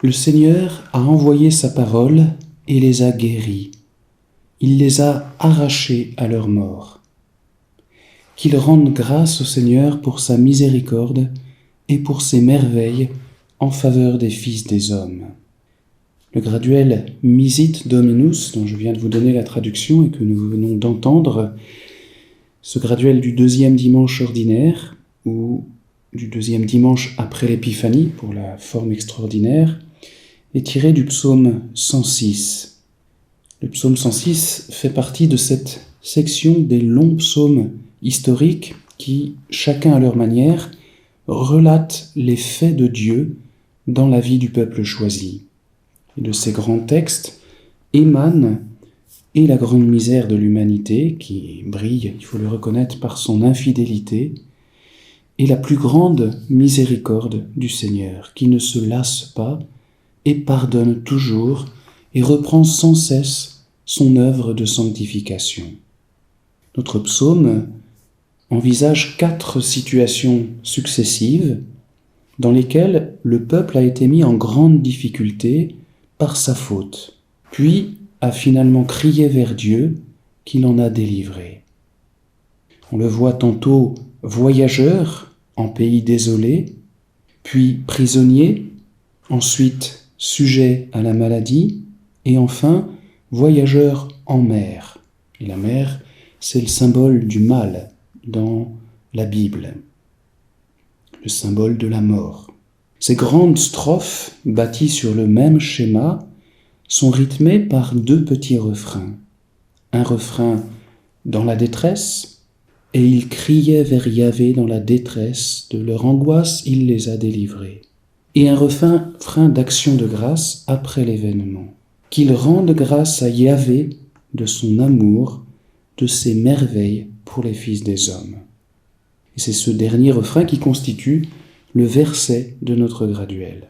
Le Seigneur a envoyé sa parole et les a guéris. Il les a arrachés à leur mort. Qu'ils rendent grâce au Seigneur pour sa miséricorde et pour ses merveilles en faveur des fils des hommes. Le graduel Misit Dominus, dont je viens de vous donner la traduction et que nous venons d'entendre, ce graduel du deuxième dimanche ordinaire, ou du deuxième dimanche après l'Épiphanie, pour la forme extraordinaire, est tiré du psaume 106. Le psaume 106 fait partie de cette section des longs psaumes historiques qui, chacun à leur manière, relatent les faits de Dieu dans la vie du peuple choisi. Et de ces grands textes émanent et la grande misère de l'humanité, qui brille, il faut le reconnaître, par son infidélité, et la plus grande miséricorde du Seigneur, qui ne se lasse pas et pardonne toujours et reprend sans cesse son œuvre de sanctification. Notre psaume envisage 4 situations successives dans lesquelles le peuple a été mis en grande difficulté par sa faute, puis a finalement crié vers Dieu qui l'en a délivré. On le voit tantôt voyageur en pays désolé, puis prisonnier, ensuite sujet à la maladie, et enfin voyageur en mer. Et la mer, c'est le symbole du mal dans la Bible, le symbole de la mort. Ces grandes strophes, bâties sur le même schéma, sont rythmées par 2 petits refrains. Un refrain dans la détresse, et ils criaient vers Yahvé dans la détresse de leur angoisse, il les a délivrés. Et un refrain d'action de grâce après l'événement. Qu'ils rendent grâce à Yahvé de son amour, de ses merveilles pour les fils des hommes. Et c'est ce dernier refrain qui constitue le verset de notre graduel.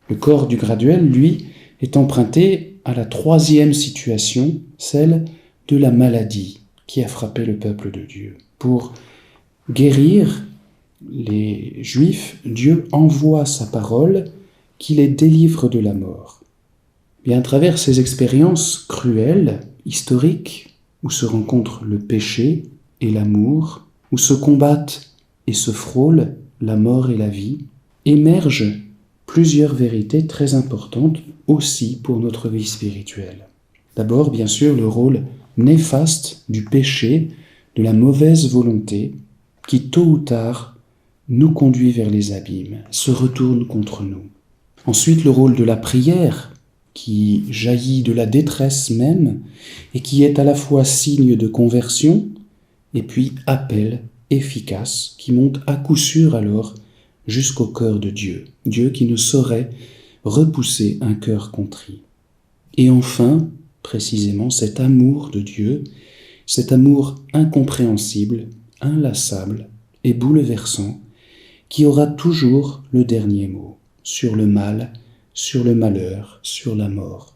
Le corps du graduel, lui, est emprunté à la 3e situation, celle de la maladie qui a frappé le peuple de Dieu. Pour guérir les Juifs, Dieu envoie sa parole qui les délivre de la mort. Et à travers ces expériences cruelles, historiques, où se rencontrent le péché et l'amour, où se combattent et se frôlent la mort et la vie, émergent plusieurs vérités très importantes aussi pour notre vie spirituelle. D'abord, bien sûr, le rôle néfaste du péché, de la mauvaise volonté, qui tôt ou tard nous conduit vers les abîmes, se retourne contre nous. Ensuite, le rôle de la prière, qui jaillit de la détresse même, et qui est à la fois signe de conversion, et puis appel efficace, qui monte à coup sûr alors jusqu'au cœur de Dieu, Dieu qui ne saurait repousser un cœur contrit. Et enfin, précisément, cet amour de Dieu, cet amour incompréhensible, inlassable et bouleversant, qui aura toujours le dernier mot sur le mal, sur le malheur, sur la mort.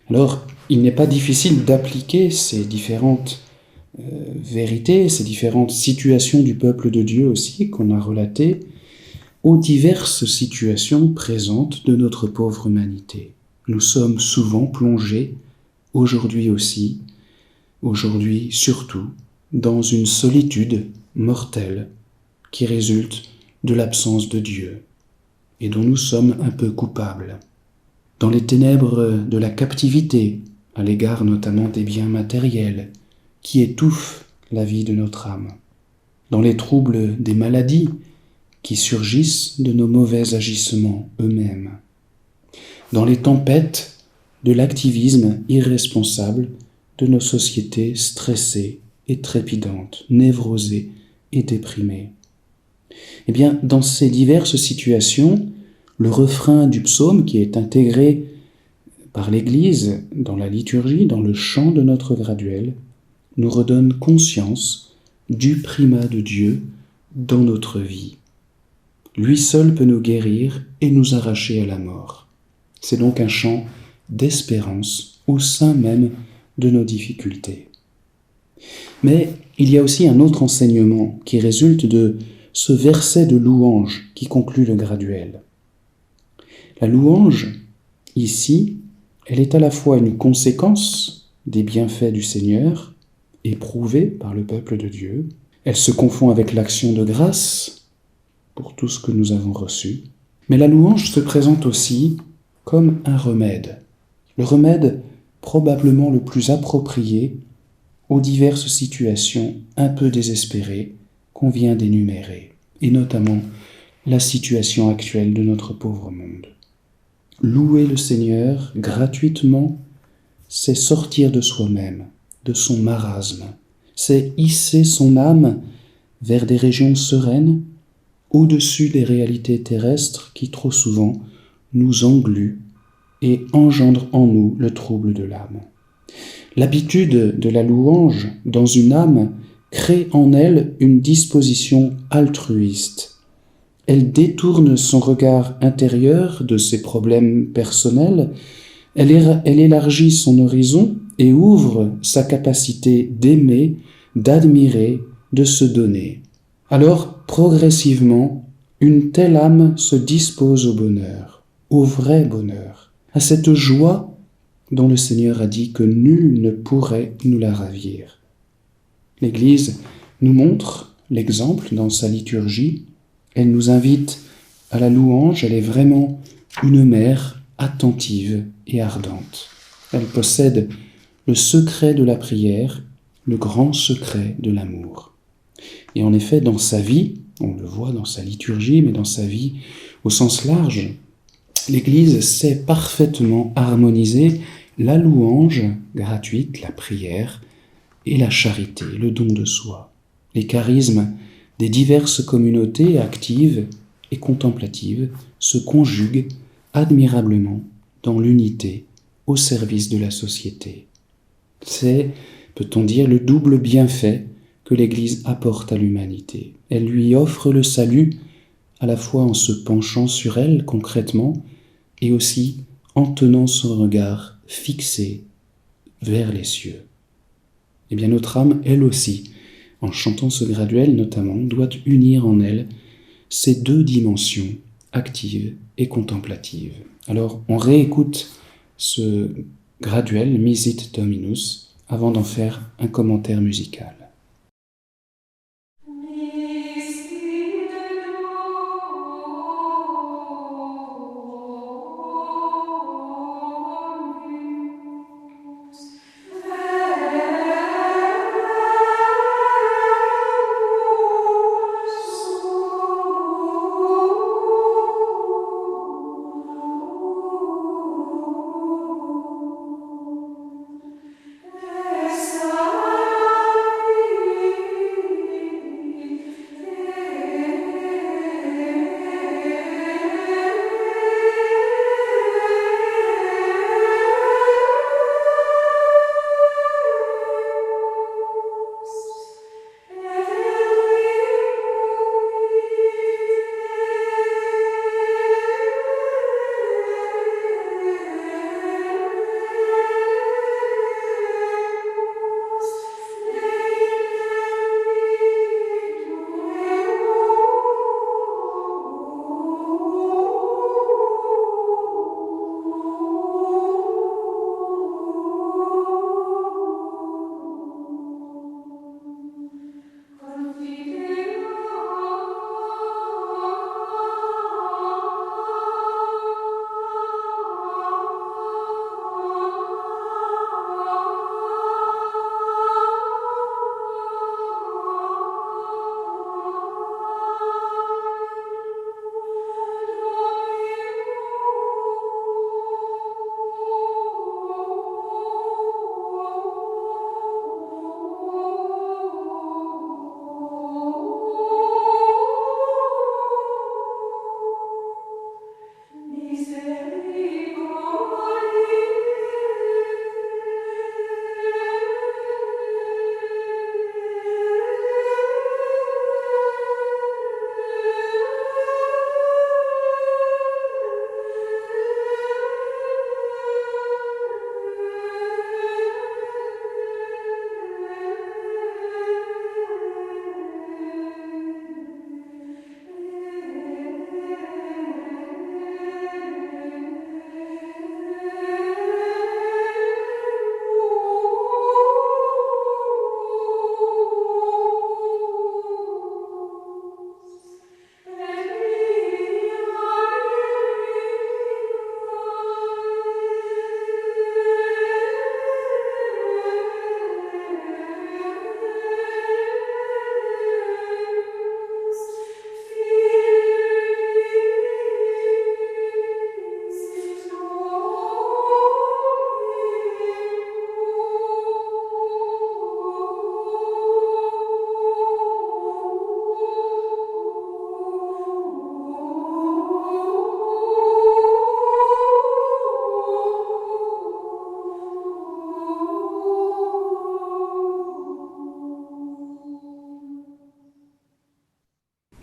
Alors, il n'est pas difficile d'appliquer ces différentes vérités, ces différentes situations du peuple de Dieu aussi, qu'on a relatées, aux diverses situations présentes de notre pauvre humanité. Nous sommes souvent plongés, aujourd'hui aussi, aujourd'hui surtout, dans une solitude mortelle qui résulte de l'absence de Dieu et dont nous sommes un peu coupables. Dans les ténèbres de la captivité, à l'égard notamment des biens matériels, qui étouffent la vie de notre âme. Dans les troubles des maladies, qui surgissent de nos mauvais agissements eux-mêmes. Dans les tempêtes de l'activisme irresponsable de nos sociétés stressées et trépidantes, névrosées et déprimées. Eh bien, dans ces diverses situations, le refrain du psaume qui est intégré par l'Église dans la liturgie, dans le chant de notre graduel, nous redonne conscience du primat de Dieu dans notre vie. Lui seul peut nous guérir et nous arracher à la mort. C'est donc un chant d'espérance au sein même de nos difficultés. Mais il y a aussi un autre enseignement qui résulte de ce verset de louange qui conclut le graduel. La louange, ici, elle est à la fois une conséquence des bienfaits du Seigneur, éprouvés par le peuple de Dieu. Elle se confond avec l'action de grâce pour tout ce que nous avons reçu. Mais la louange se présente aussi comme un remède. Le remède probablement le plus approprié aux diverses situations un peu désespérées qu'on vient d'énumérer, et notamment la situation actuelle de notre pauvre monde. Louer le Seigneur gratuitement, c'est sortir de soi-même, de son marasme, c'est hisser son âme vers des régions sereines, au-dessus des réalités terrestres qui trop souvent nous engluent et engendrent en nous le trouble de l'âme. L'habitude de la louange dans une âme crée en elle une disposition altruiste. Elle détourne son regard intérieur de ses problèmes personnels, elle élargit son horizon et ouvre sa capacité d'aimer, d'admirer, de se donner. Alors, progressivement, une telle âme se dispose au bonheur, au vrai bonheur, à cette joie dont le Seigneur a dit que nul ne pourrait nous la ravir. L'Église nous montre l'exemple dans sa liturgie, elle nous invite à la louange, elle est vraiment une mère attentive et ardente. Elle possède le secret de la prière, le grand secret de l'amour. Et en effet, dans sa vie, on le voit dans sa liturgie, mais dans sa vie au sens large, l'Église sait parfaitement harmoniser la louange gratuite, la prière, et la charité, le don de soi. Les charismes des diverses communautés actives et contemplatives se conjuguent admirablement dans l'unité au service de la société. C'est, peut-on dire, le double bienfait que l'Église apporte à l'humanité. Elle lui offre le salut à la fois en se penchant sur elle concrètement et aussi en tenant son regard fixé vers les cieux. Eh bien notre âme, elle aussi, en chantant ce graduel notamment, doit unir en elle ces deux dimensions, actives et contemplatives. Alors on réécoute ce graduel Misit Dominus avant d'en faire un commentaire musical.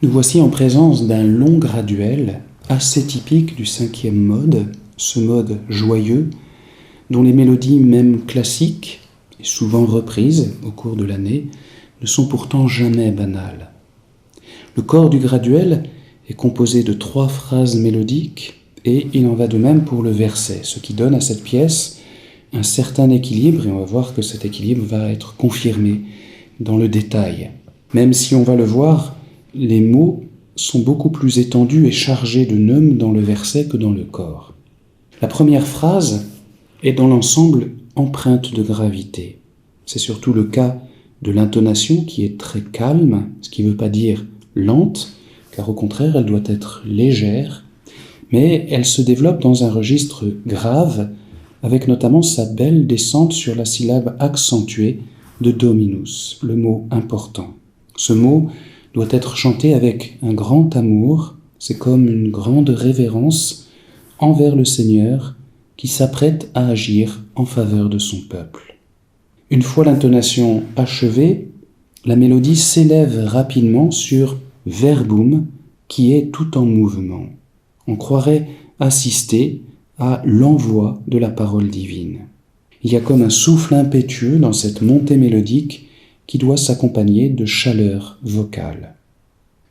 Nous voici en présence d'un long graduel assez typique du 5e mode, ce mode joyeux, dont les mélodies même classiques, et souvent reprises au cours de l'année, ne sont pourtant jamais banales. Le corps du graduel est composé de 3 phrases mélodiques, et il en va de même pour le verset, ce qui donne à cette pièce un certain équilibre, et on va voir que cet équilibre va être confirmé dans le détail. Même si on va le voir, les mots sont beaucoup plus étendus et chargés de neumes dans le verset que dans le corps. La première phrase est dans l'ensemble empreinte de gravité. C'est surtout le cas de l'intonation qui est très calme, ce qui ne veut pas dire lente, car au contraire elle doit être légère, mais elle se développe dans un registre grave, avec notamment sa belle descente sur la syllabe accentuée de Dominus, le mot important. Ce mot doit être chanté avec un grand amour, c'est comme une grande révérence envers le Seigneur qui s'apprête à agir en faveur de son peuple. Une fois l'intonation achevée, la mélodie s'élève rapidement sur Verbum qui est tout en mouvement. On croirait assister à l'envoi de la parole divine. Il y a comme un souffle impétueux dans cette montée mélodique qui doit s'accompagner de chaleur vocale.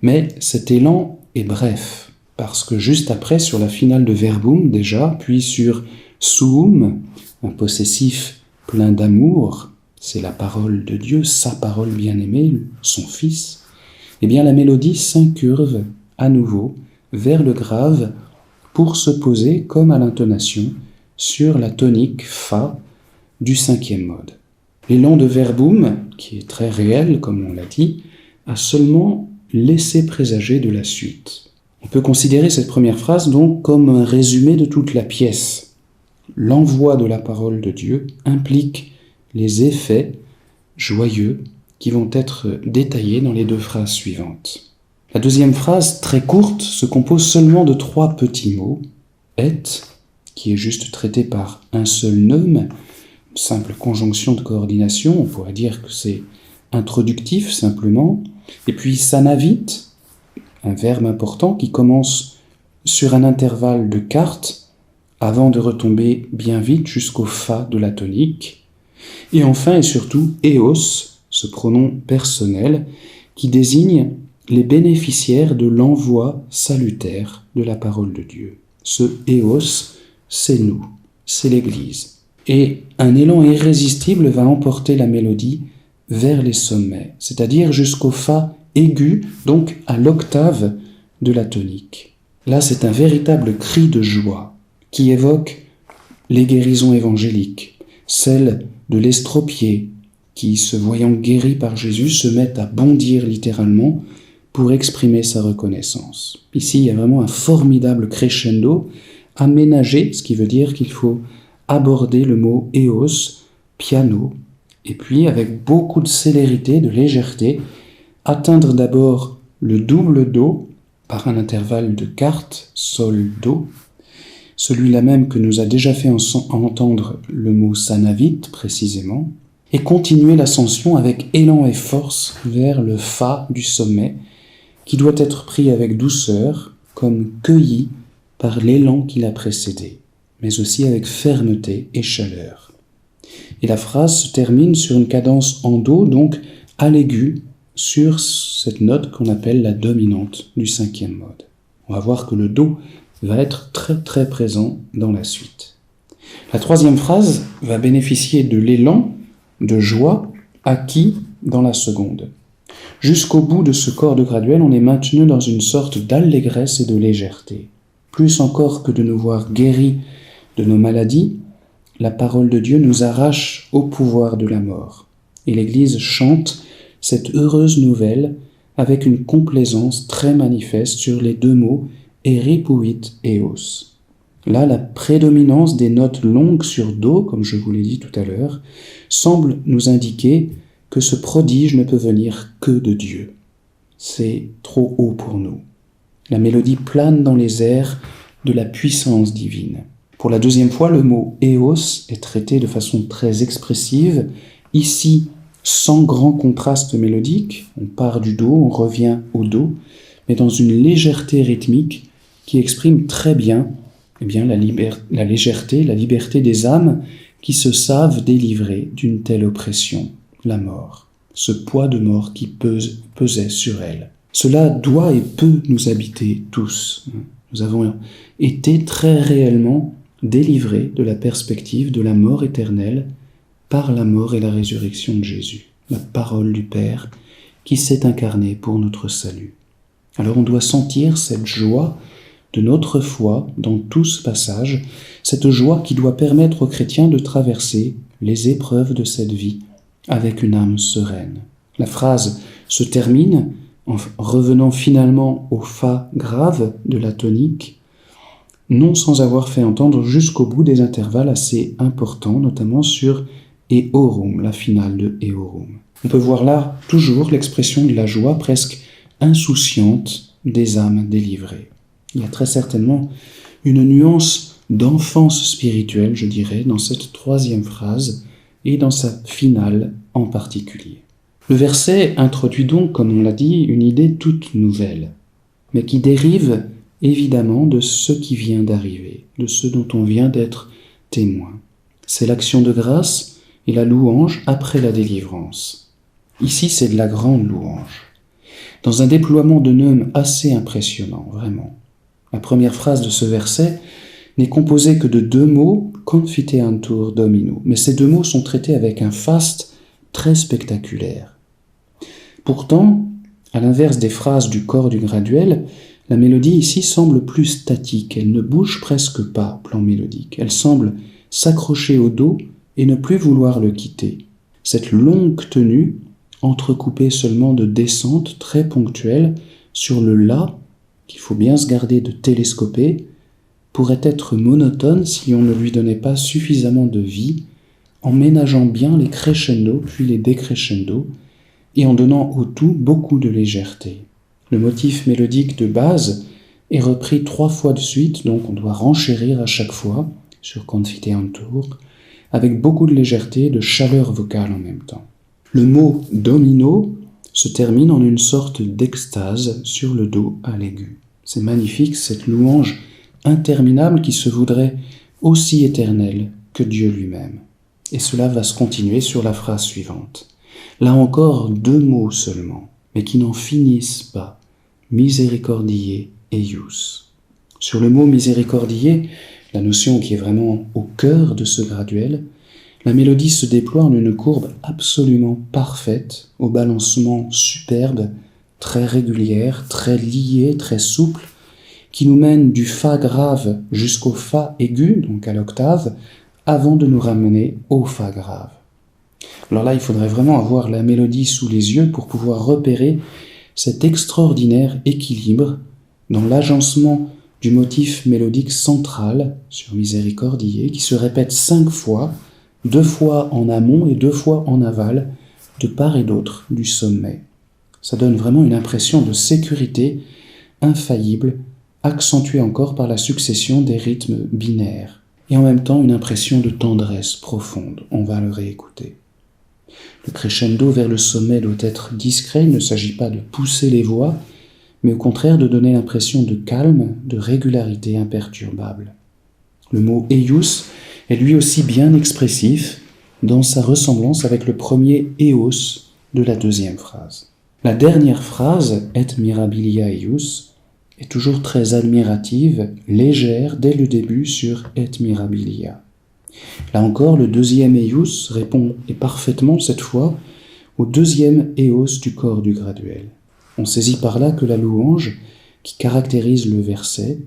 Mais cet élan est bref, parce que juste après, sur la finale de Verbum déjà, puis sur Suum, un possessif plein d'amour, c'est la parole de Dieu, sa parole bien-aimée, son Fils, eh bien la mélodie s'incurve à nouveau vers le grave pour se poser, comme à l'intonation, sur la tonique Fa du 5e mode. L'élan de Verbum, qui est très réel, comme on l'a dit, a seulement laissé présager de la suite. On peut considérer cette première phrase donc comme un résumé de toute la pièce. L'envoi de la parole de Dieu implique les effets joyeux qui vont être détaillés dans les 2 phrases suivantes. La deuxième phrase, très courte, se compose seulement de 3 petits mots. Et, qui est juste traité par un seul neume, une simple conjonction de coordination, on pourrait dire que c'est introductif simplement. Et puis sanavit, un verbe important qui commence sur un intervalle de quarte avant de retomber bien vite jusqu'au fa de la tonique. Et enfin et surtout eos, ce pronom personnel qui désigne les bénéficiaires de l'envoi salutaire de la parole de Dieu. Ce eos, c'est nous, c'est l'Église. Et un élan irrésistible va emporter la mélodie vers les sommets, c'est-à-dire jusqu'au fa aigu, donc à l'octave de la tonique. Là, c'est un véritable cri de joie qui évoque les guérisons évangéliques, celle de l'estropié qui, se voyant guéri par Jésus, se met à bondir littéralement pour exprimer sa reconnaissance. Ici, il y a vraiment un formidable crescendo aménagé, ce qui veut dire qu'il faut aborder le mot eos, piano, et puis avec beaucoup de célérité, de légèreté, atteindre d'abord le double do par un intervalle de quarte, sol, do, celui-là même que nous a déjà fait entendre le mot sanavit précisément, et continuer l'ascension avec élan et force vers le fa du sommet, qui doit être pris avec douceur, comme cueilli par l'élan qui l'a précédé, mais aussi avec fermeté et chaleur. Et la phrase se termine sur une cadence en do, donc à l'aigu, sur cette note qu'on appelle la dominante du 5e mode. On va voir que le do va être très très présent dans la suite. La 3e phrase va bénéficier de l'élan de joie acquis dans la seconde. Jusqu'au bout de ce corps de graduel, on est maintenu dans une sorte d'allégresse et de légèreté. Plus encore que de nous voir guéris de nos maladies, la parole de Dieu nous arrache au pouvoir de la mort. Et l'Église chante cette heureuse nouvelle avec une complaisance très manifeste sur les 2 mots « eripuit eos ». Là, la prédominance des notes longues sur do, comme je vous l'ai dit tout à l'heure, semble nous indiquer que ce prodige ne peut venir que de Dieu. C'est trop haut pour nous. La mélodie plane dans les airs de la puissance divine. Pour la 2e fois, le mot « eos » est traité de façon très expressive, ici sans grand contraste mélodique, on part du do, on revient au do, mais dans une légèreté rythmique qui exprime très bien, la légèreté, la liberté des âmes qui se savent délivrées d'une telle oppression, la mort, ce poids de mort qui pesait sur elles. Cela doit et peut nous habiter tous. Nous avons été très réellement délivrés de la perspective de la mort éternelle par la mort et la résurrection de Jésus, la parole du Père qui s'est incarnée pour notre salut. Alors on doit sentir cette joie de notre foi dans tout ce passage, cette joie qui doit permettre aux chrétiens de traverser les épreuves de cette vie avec une âme sereine. La phrase se termine en revenant finalement au fa grave de la tonique, non sans avoir fait entendre jusqu'au bout des intervalles assez importants, notamment sur Eorum, la finale de Eorum. On peut voir là toujours l'expression de la joie presque insouciante des âmes délivrées. Il y a très certainement une nuance d'enfance spirituelle, je dirais, dans cette troisième phrase et dans sa finale en particulier. Le verset introduit donc, comme on l'a dit, une idée toute nouvelle, mais qui dérive évidemment de ce qui vient d'arriver, de ce dont on vient d'être témoin. C'est l'action de grâce et la louange après la délivrance. Ici, c'est de la grande louange, dans un déploiement de neumes assez impressionnant, vraiment. La première phrase de ce verset n'est composée que de 2 mots, confiteantur domino, mais ces 2 mots sont traités avec un faste très spectaculaire. Pourtant, à l'inverse des phrases du corps du graduel, la mélodie ici semble plus statique, elle ne bouge presque pas au plan mélodique, elle semble s'accrocher au dos et ne plus vouloir le quitter. Cette longue tenue, entrecoupée seulement de descentes très ponctuelles sur le La, qu'il faut bien se garder de télescoper, pourrait être monotone si on ne lui donnait pas suffisamment de vie, en ménageant bien les crescendo puis les décrescendo, et en donnant au tout beaucoup de légèreté. Le motif mélodique de base est repris 3 fois de suite, donc on doit renchérir à chaque fois sur confiteantur, avec beaucoup de légèreté et de chaleur vocale en même temps. Le mot domino se termine en une sorte d'extase sur le do à l'aigu. C'est magnifique, cette louange interminable qui se voudrait aussi éternelle que Dieu lui-même. Et cela va se continuer sur la phrase suivante. Là encore 2 mots seulement, mais qui n'en finissent pas. Misericordiae eius. Sur le mot misericordiae, la notion qui est vraiment au cœur de ce graduel, la mélodie se déploie en une courbe absolument parfaite, au balancement superbe, très régulière, très liée, très souple, qui nous mène du fa grave jusqu'au fa aigu, donc à l'octave, avant de nous ramener au fa grave. Alors là, il faudrait vraiment avoir la mélodie sous les yeux pour pouvoir repérer cet extraordinaire équilibre dans l'agencement du motif mélodique central sur Misericordiae, qui se répète 5 fois, 2 fois en amont et 2 fois en aval, de part et d'autre du sommet. Ça donne vraiment une impression de sécurité infaillible, accentuée encore par la succession des rythmes binaires, et en même temps une impression de tendresse profonde. On va le réécouter. Le crescendo vers le sommet doit être discret, il ne s'agit pas de pousser les voix, mais au contraire de donner l'impression de calme, de régularité imperturbable. Le mot eius est lui aussi bien expressif dans sa ressemblance avec le premier eos de la deuxième phrase. La dernière phrase, et mirabilia eius, est toujours très admirative, légère dès le début sur et mirabilia. Là encore, le deuxième eius répond et parfaitement cette fois au deuxième eos du corps du graduel. On saisit par là que la louange, qui caractérise le verset,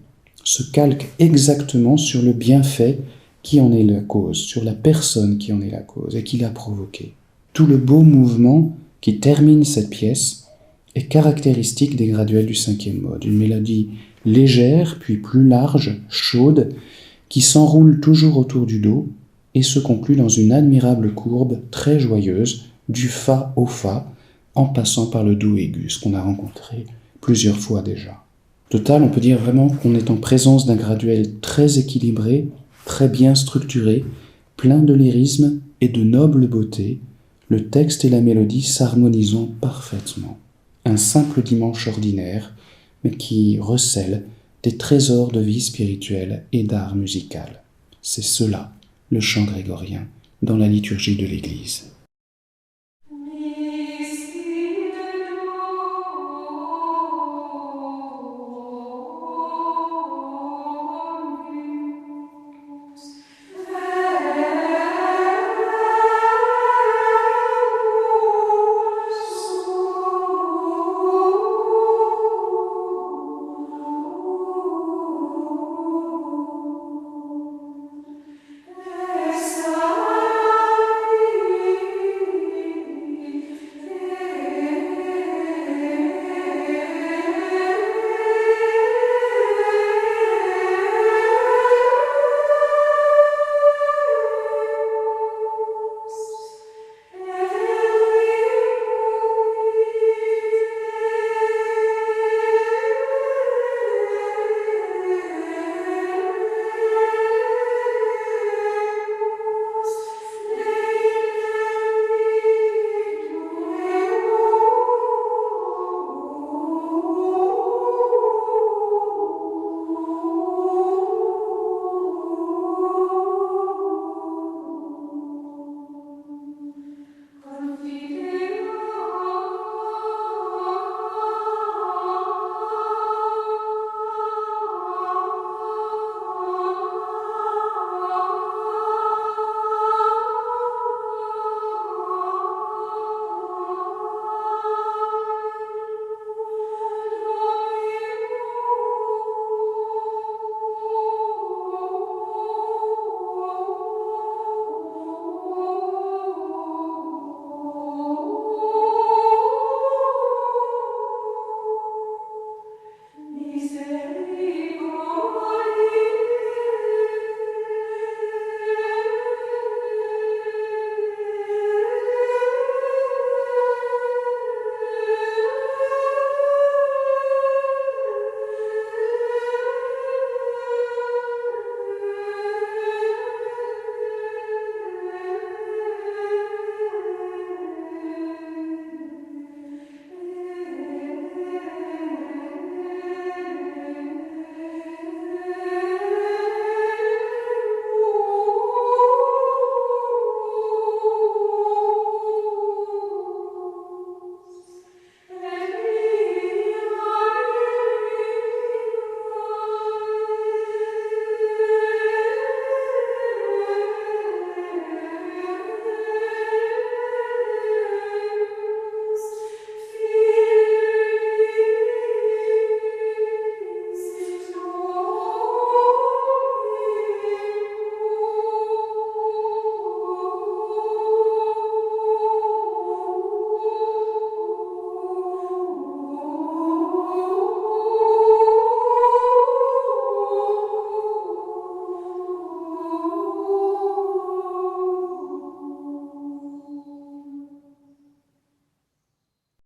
se calque exactement sur le bienfait qui en est la cause, sur la personne qui en est la cause et qui l'a provoqué. Tout le beau mouvement qui termine cette pièce est caractéristique des graduels du 5e mode. Une mélodie légère, puis plus large, chaude, qui s'enroule toujours autour du do et se conclut dans une admirable courbe très joyeuse du fa au fa, en passant par le do aigu, ce qu'on a rencontré plusieurs fois déjà. Total, on peut dire vraiment qu'on est en présence d'un graduel très équilibré, très bien structuré, plein de lyrisme et de noble beauté, le texte et la mélodie s'harmonisant parfaitement. Un simple dimanche ordinaire, mais qui recèle des trésors de vie spirituelle et d'art musical. C'est cela, le chant grégorien, dans la liturgie de l'Église.